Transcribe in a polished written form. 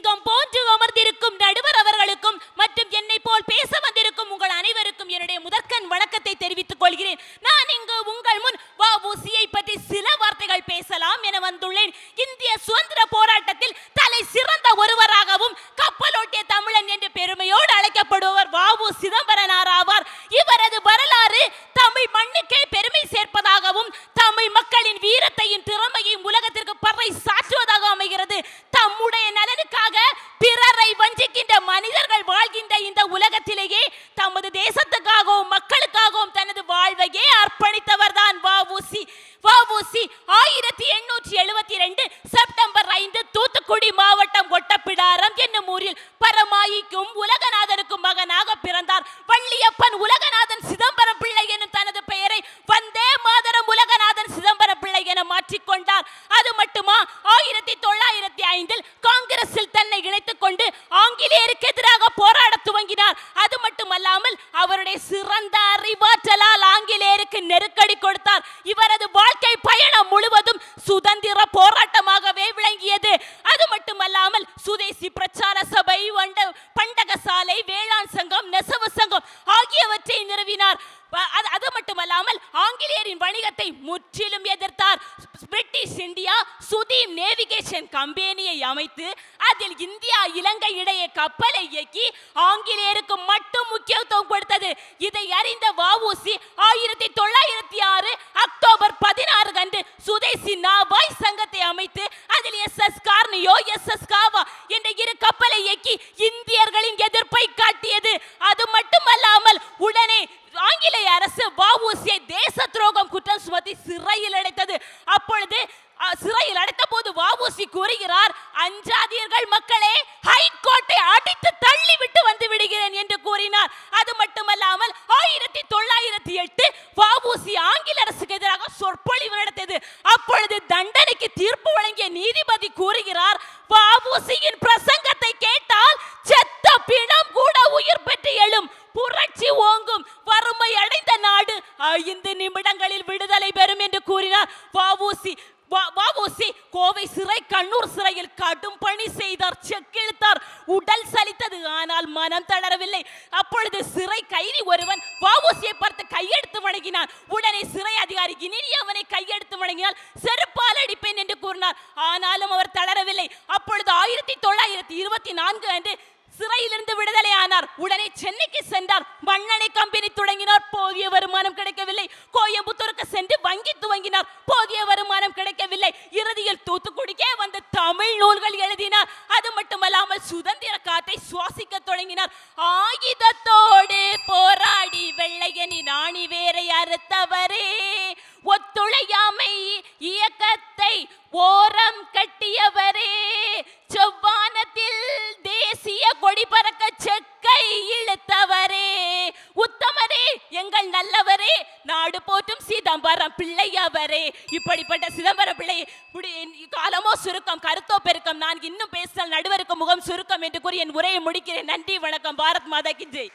போன்று அமர்ந்திருக்கும் நடுவர் அவர்களுக்கும் மற்றும் என்னை போல் பேச வந்திருக்கும் உங்கள் அனைவருக்கும் என்னுடைய முதற்கண் வணக்கத்தை தெரிவித்துக் கொள்கிறேன். நான் இங்கு உங்கள் முன் வ.உ.சி.யை பற்றி சில வார்த்தைகள் பேசலாம் என வந்துள்ளேன். இந்திய சுதந்திர போராட்டத்தில் தலை சிறந்த ஒருவராகவும் கப்பலோட்டிய தமிழன் என்று பெருமையோடு அழைக்கப்படுபவர் வ.உ. சிதம்பரனார் ஆவார். இவரது வரலாறு தமிழ் மண்ணுக்கே பெருமை சேர்ப்பதாகவும் தமிழ் மக்களின் வீரத்தையும் திறமையையும் உலகத்திற்கு பறை சாற்றுவதாக அமைகிறது. தம்முடைய நலனுக்காக பிறரை வஞ்சிக்கின்ற மனிதர்கள் வாழ்கின்ற இந்த உலகத்திலேயே தமது தேசத்துக்காகவும் மக்களுக்காகவும் தனது வாழ்வையே அர்ப்பணித்தவர் தான் வ.உ.சி. வ.உ.சி 1872 செப்டம்பர் 5 தூத்துக்குடி மாவட்டம் ஒட்டப்பிடாரம் என்னும் ஊரில் பரமாயிக்கும் உலகநாதனுக்கும் மகனாக பிறந்தார். வள்ளியப்பன் உலகநாதன் சிதம்பரம் பிள்ளை எனும் தனது பெயரை வந்தே மாதரம் உலகநாதன் சிதம்பரம் பிள்ளை என மாற்றிக்கொண்டார். அது மட்டுமா 1905 காங்கிரஸில் தன்னை இணைத்துக் கொண்டு ஆங்கிலேயருக்கு எதிராக போராட துவங்கினார். அது மட்டுமல்லாமல் அவருடைய சிறந்த அறிவாற்றலால் ஆங்கிலேயருக்கு நெருக்கடி கொடுத்தார். இவரது வாழ்க்கை பயணம் முழுவதும் சுதந்திர போராட்டமாகவே விளங்கியது. அது மட்டுமல்லாமல் சுதேசி பிரச்சார சபை, பண்டகசாலை, வேளாண் சங்கம், நெசவு சங்கம் ஆகியவற்றை நிறுவினார். அது மட்டுமல்லாமல் ஆங்கிலேயரின் வணிகத்தை முற்றிலும் எதிர்த்தார். பிரிட்டிஷ் இந்தியா சுதீம் நேவிகேஷன் கம்பெனியை அமைத்து அதில் இந்தியா இலங்கை இடையே கப்பலை இயக்கி ஆங்கிலேயருக்கு மட்டும் முக்கியத்துவம் கொடுத்தது. இதை அறிந்த வ.உ.சி 1906 அக்டோபர் 16 அன்று சுதேசி நாபாய் சங்கத்தை அமைத்து அதில் எஸ்.எஸ். கார்னியோ, எஸ்.எஸ். காவா என்ற இரு கப்பலை இயக்கி இந்தியர்களின் எதிர்ப்பை காட்டியது. அது மட்டுமல்லாமல் உடனே ஆங்கிலேய அரசு வ.உ.சியை தேச துரோகம் குற்றம் சுமத்தி சிறையில் அடைத்தது. அப்பொழுது சிறையில் அடைத்த போது வ.உ.சி கூறுகிறார், அஞ்சாதீர்கள் மக்களே, ஹைகோர்ட்டை அடித்து தள்ளிவிட்டு வந்து விடுகிறேன் என்று கூறினார். அது மட்டுமல்லாமல் 1908 வ.உ.சி ஆங்கில அரசுக்கு எதிராக சொற்பொழிவு நடத்தியது. அப்பொழுது தண்டனைக்கு தீர்ப்பு வழங்கிய நீதிபதி கூறுகிறார், வ.உ.சியின் பிரசங்கத்தை கேட்டால் செத்த பிணம் கூட உயிர் பெற்று எழும், புரட்சி ஓங்கும், வறுமை அடைந்த நாடு 5 நிமிடங்களில் விடுதலை பெறும் என்று கூறினார். வ.உ.சி கோவை சிறை, கண்ணூர் சிறையில் கடும் பணி செய்தார், செக்கிழுத்தார். உடல் சலித்தது, ஆனால் மனம் தளரவில்லை. அப்பொழுது சிறை கைதி ஒருவன் வ.உ.சியை பார்த்து கையெடுத்து வணங்கினான். உடனே சிறை அதிகாரி இனி அவனை கையெடுத்து வணங்கினால் செருப்பால் அடிப்பேன் என்று கூறினார். ஆனாலும் அவர் தளரவில்லை. அப்பொழுது 1924 அன்று சிறையிலிருந்து விடுதலை ஆனார். உடனே சென்னைக்கு சென்றார். மண்ணெண்ணை கம்பெனி தொடங்கினார். போதிய வருமானம் கிடைக்கவில்லை. கோயம்புத்தூருக்கு சென்று வங்கி துவங்கினார். போதிய வருமானம் கிடைக்கவில்லை. இறுதியில் தூத்துக்குடிக்கே வந்து தமிழ் நூல்கள் எழுதினார். அது மட்டுமல்லாமல் சுதந்திர காற்றை சுவாசிக்க தொடங்கினார். ஆயுதத்தோடு போராடி வெள்ளையனின் ஆணி வேரை அறுத்தவரே, ஒத்துழையாமை இயக்கத்தை ஓரம் கட்டியவரே, செவ்வானத்தில் தேசிய கொடி பறக்க செக்கை இழுத்தவரே, உத்தமரே, எங்கள் நல்லவரே, நாடு போற்றும் சிதம்பரம் பிள்ளையவரே. இப்படிப்பட்ட சிதம்பரம் பிள்ளை காலமோ சுருக்கம், கருத்தோ பெருக்கம். நான் இன்னும் பேசினால் நடுவருக்கு முகம் சுருக்கம் என்று கூறி என் உரையை முடிக்கிறேன். நன்றி, வணக்கம். பாரத் மாதா கி ஜெய்.